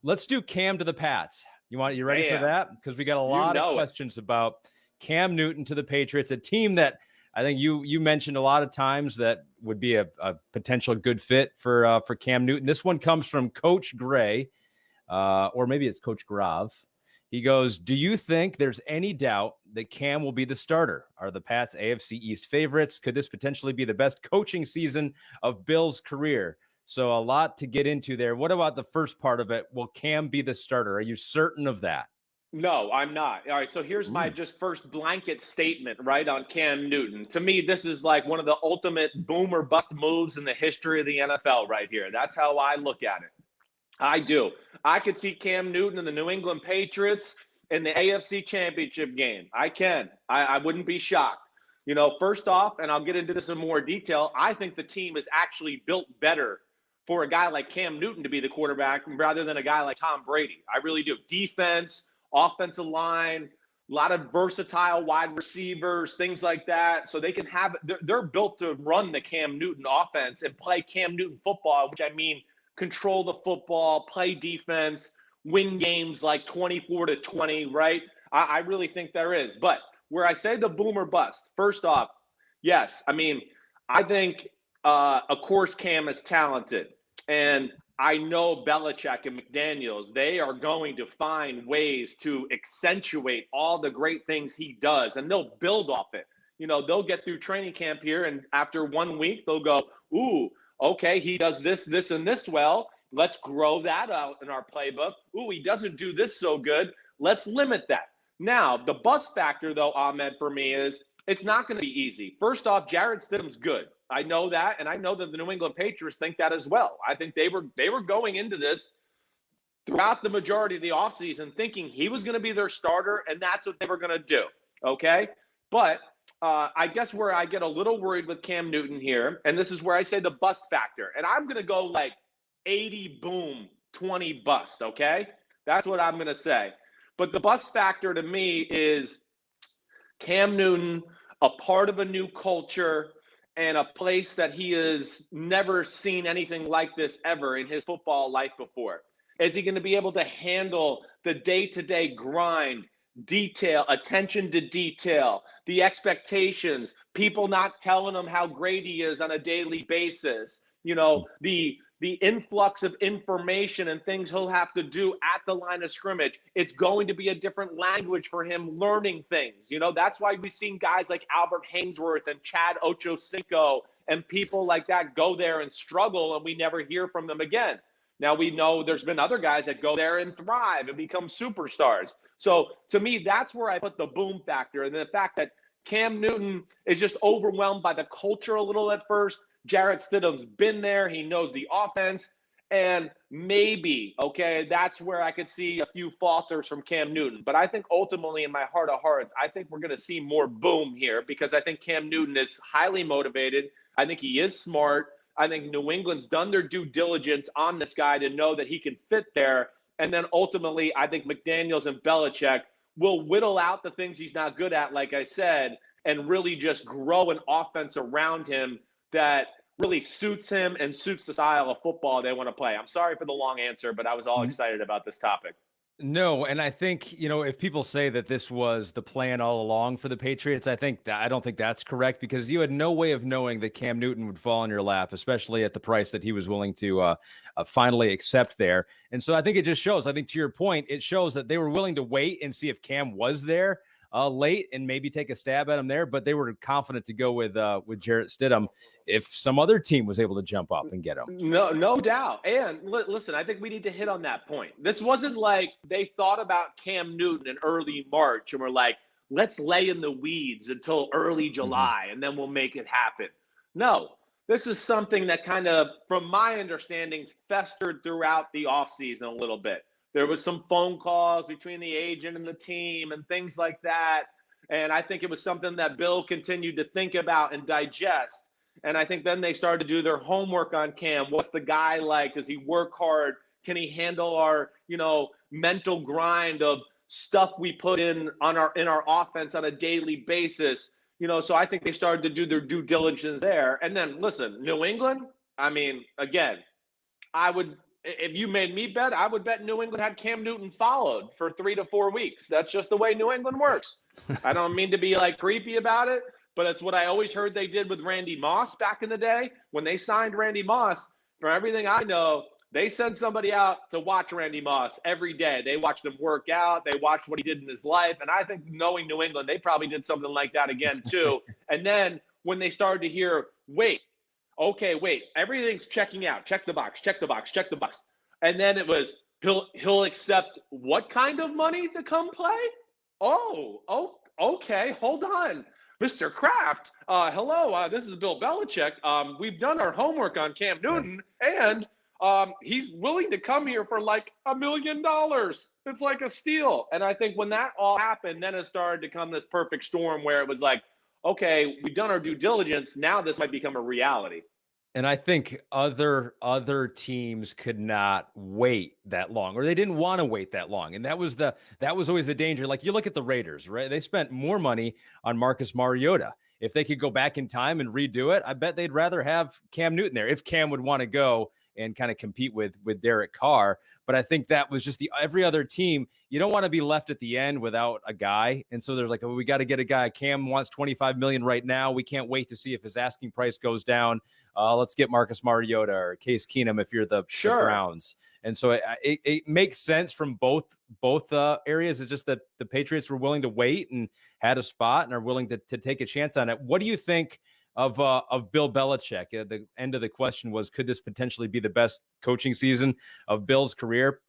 Let's do Cam to the Pats. You ready for Bam. that? Because we got a You lot of know it. questions about Cam Newton to the Patriots, a team that I think you mentioned a lot of times that would be a potential good fit for Cam Newton. This one comes from Coach Gray, or maybe it's Coach Grav. He goes, do you think there's any doubt that Cam will be the starter? Are the Pats AFC East favorites? Could this potentially be the best coaching season of Bill's career? So a lot to get into there. What about the first part of it? Will Cam be the starter? Are you certain of that? No, I'm not. All right, so here's my Ooh. just first blanket statement, right, on Cam Newton. To me, this is like one of the ultimate boom or bust moves in the history of the NFL right here. That's how I look at it. I do. I could see Cam Newton and the New England Patriots in the AFC Championship game. I can. I wouldn't be shocked. First off, and I'll get into this in more detail, I think the team is actually built better for a guy like Cam Newton to be the quarterback rather than a guy like Tom Brady. I really do. Defense, offensive line, a lot of versatile wide receivers, things like that. So they can have – they're built to run the Cam Newton offense and play Cam Newton football, which I mean control the football, play defense, win games like 24-20, right? I really think there is. But where I say the boom or bust, first off, yes. I mean, I think, of course, Cam is talented. And I know Belichick and McDaniels, they are going to find ways to accentuate all the great things he does, and they'll build off it. They'll get through training camp here, and after 1 week, they'll go, ooh, okay, he does this, this, and this well. Let's grow that out in our playbook. Ooh, he doesn't do this so good. Let's limit that. Now, the bust factor, though, Ahmed, for me is it's not going to be easy. First off, Jarrett Stidham's good. I know that, and I know that the New England Patriots think that as well. I think they were going into this throughout the majority of the offseason thinking he was going to be their starter, and that's what they were going to do, okay? But I guess where I get a little worried with Cam Newton here, and this is where I say the bust factor, and I'm going to go like 80 boom, 20 bust, okay? That's what I'm going to say. But the bust factor to me is Cam Newton, a part of a new culture, and a place that he has never seen anything like this ever in his football life before. Is he going to be able to handle the day-to-day grind, detail, attention to detail, the expectations, people not telling him how great he is on a daily basis, the influx of information and things he'll have to do at the line of scrimmage. It's going to be a different language for him learning things. That's why we've seen guys like Albert Hainsworth and Chad Ochocinco and people like that go there and struggle, and we never hear from them again. Now, we know there's been other guys that go there and thrive and become superstars. So, to me, that's where I put the boom factor. And the fact that Cam Newton is just overwhelmed by the culture a little at first. Jarrett Stidham's been there. He knows the offense. And maybe, okay, that's where I could see a few falters from Cam Newton. But I think ultimately, in my heart of hearts, I think we're going to see more boom here because I think Cam Newton is highly motivated. I think he is smart. I think New England's done their due diligence on this guy to know that he can fit there. And then ultimately, I think McDaniels and Belichick will whittle out the things he's not good at, like I said, and really just grow an offense around him that really suits him and suits the style of football they want to play. I'm sorry for the long answer, but I was all excited about this topic. No, and I think, if people say that this was the plan all along for the Patriots, I don't think that's correct because you had no way of knowing that Cam Newton would fall in your lap, especially at the price that he was willing to finally accept there. And so I think it just shows, I think to your point, it shows that they were willing to wait and see if Cam was there late and maybe take a stab at him there, but they were confident to go with Jarrett Stidham if some other team was able to jump up and get him. No doubt. And listen, I think we need to hit on that point. This wasn't like they thought about Cam Newton in early March and were like, let's lay in the weeds until early July and then we'll make it happen. No, this is something that kind of, from my understanding, festered throughout the offseason a little bit. There was some phone calls between the agent and the team and things like that. And I think it was something that Bill continued to think about and digest. And I think then they started to do their homework on Cam. What's the guy like? Does he work hard? Can he handle our, mental grind of stuff we put in our offense on a daily basis? So I think they started to do their due diligence there. And then listen, New England, I mean, again, if you made me bet, I would bet New England had Cam Newton followed for 3 to 4 weeks. That's just the way New England works. I don't mean to be like creepy about it, but it's what I always heard they did with Randy Moss back in the day. When they signed Randy Moss, from everything I know, they sent somebody out to watch Randy Moss every day. They watched him work out. They watched what he did in his life. And I think knowing New England, they probably did something like that again too. And then when they started to hear, wait, everything's checking out. Check the box, check the box, check the box. And then it was, he'll accept what kind of money to come play? Oh, okay, hold on. Mr. Kraft, hello, this is Bill Belichick. We've done our homework on Cam Newton, and he's willing to come here for like $1 million. It's like a steal. And I think when that all happened, then it started to come this perfect storm where it was like, okay, we've done our due diligence. Now this might become a reality. And I think other teams could not wait that long, or they didn't want to wait that long. And that was always the danger. Like you look at the Raiders, right? They spent more money on Marcus Mariota. If they could go back in time and redo it, I bet they'd rather have Cam Newton there if Cam would want to go and kind of compete with Derek Carr. But I think that was just every other team. You don't want to be left at the end without a guy. And so there's like, we got to get a guy. Cam wants $25 million right now. We can't wait to see if his asking price goes down. Let's get Marcus Mariota or Case Keenum if you're the Browns. And so it makes sense from both areas. It's just that the Patriots were willing to wait and had a spot and are willing to take a chance on it. What do you think of Bill Belichick? The end of the question was, could this potentially be the best coaching season of Bill's career?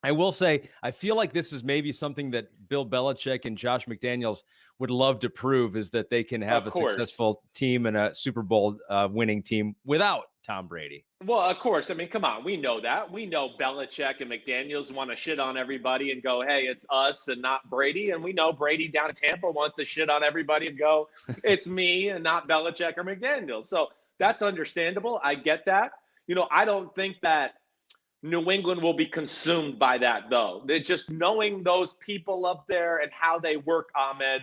I will say, I feel like this is maybe something that Bill Belichick and Josh McDaniels would love to prove, is that they can have a successful team and a Super Bowl winning team without Tom Brady. Well, of course. I mean, come on. We know that. We know Belichick and McDaniels want to shit on everybody and go, hey, it's us and not Brady. And we know Brady down in Tampa wants to shit on everybody and go, it's me and not Belichick or McDaniels. So that's understandable. I get that. I don't think that New England will be consumed by that, though. They're just knowing those people up there and how they work, Ahmed.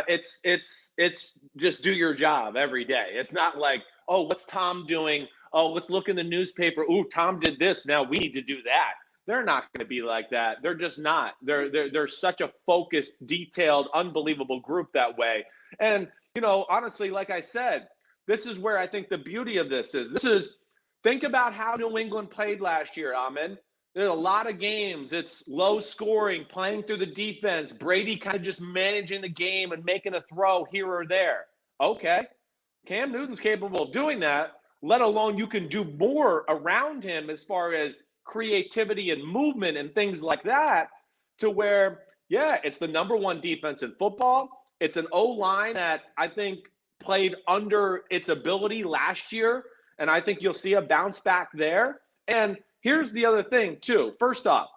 It's just do your job every day. It's not like, oh, what's Tom doing? Oh, let's look in the newspaper. Ooh, Tom did this. Now we need to do that. They're not going to be like that. They're just not. They're such a focused, detailed, unbelievable group that way. And, honestly, like I said, this is where I think the beauty of this is. Think about how New England played last year, Ahmed. There's a lot of games. It's low scoring, playing through the defense. Brady kind of just managing the game and making a throw here or there. Okay. Cam Newton's capable of doing that, let alone you can do more around him as far as creativity and movement and things like that, to where, yeah, it's the number one defense in football. It's an O-line that I think played under its ability last year, and I think you'll see a bounce back there. And here's the other thing, too. First off,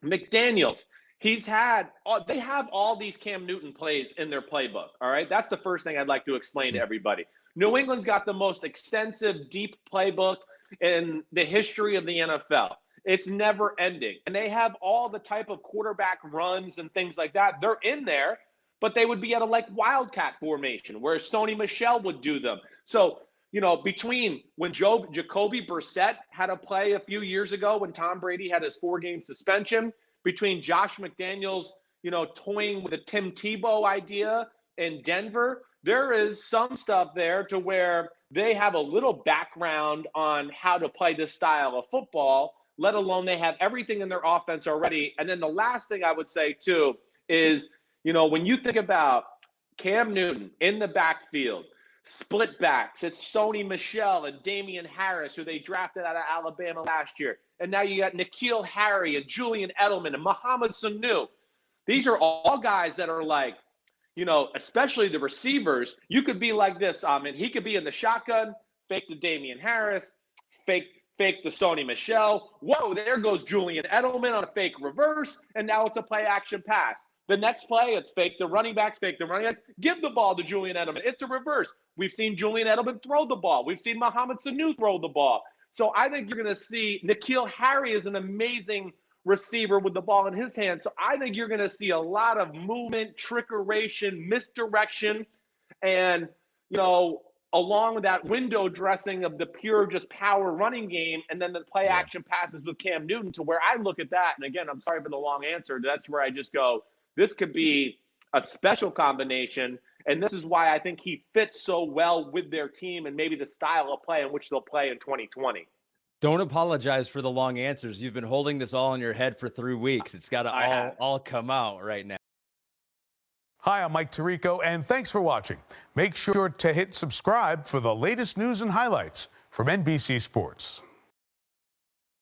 McDaniels, they have all these Cam Newton plays in their playbook, all right? That's the first thing I'd like to explain to everybody. New England's got the most extensive, deep playbook in the history of the NFL. It's never ending. And they have all the type of quarterback runs and things like that. They're in there, but they would be at a wildcat formation where Sony Michel would do them. So, between when Jacoby Brissett had a play a few years ago when Tom Brady had his 4-game suspension, between Josh McDaniels, toying with the Tim Tebow idea in Denver, there is some stuff there to where they have a little background on how to play this style of football, let alone they have everything in their offense already. And then the last thing I would say, too, is, when you think about Cam Newton in the backfield, split backs, it's Sony Michel and Damian Harris, who they drafted out of Alabama last year. And now you got N'Keal Harry and Julian Edelman and Mohamed Sanu. These are all guys that are especially the receivers, you could be like this, Ahmed. He could be in the shotgun, fake the Damian Harris, fake the Sony Michel. Whoa, there goes Julian Edelman on a fake reverse, and now it's a play-action pass. The next play, it's fake the running backs, give the ball to Julian Edelman. It's a reverse. We've seen Julian Edelman throw the ball. We've seen Mohamed Sanu throw the ball. So I think you're going to see N'Keal Harry is an amazing receiver with the ball in his hands. So I think you're going to see a lot of movement, trickeration, misdirection. And, along with that window dressing of the pure just power running game, and then the play action passes with Cam Newton, to where I look at that. And again, I'm sorry for the long answer. That's where I just go, this could be a special combination. And this is why I think he fits so well with their team and maybe the style of play in which they'll play in 2020. Don't apologize for the long answers. You've been holding this all in your head for 3 weeks. It's got to all come out right now. Hi, I'm Mike Tirico, and thanks for watching. Make sure to hit subscribe for the latest news and highlights from NBC Sports.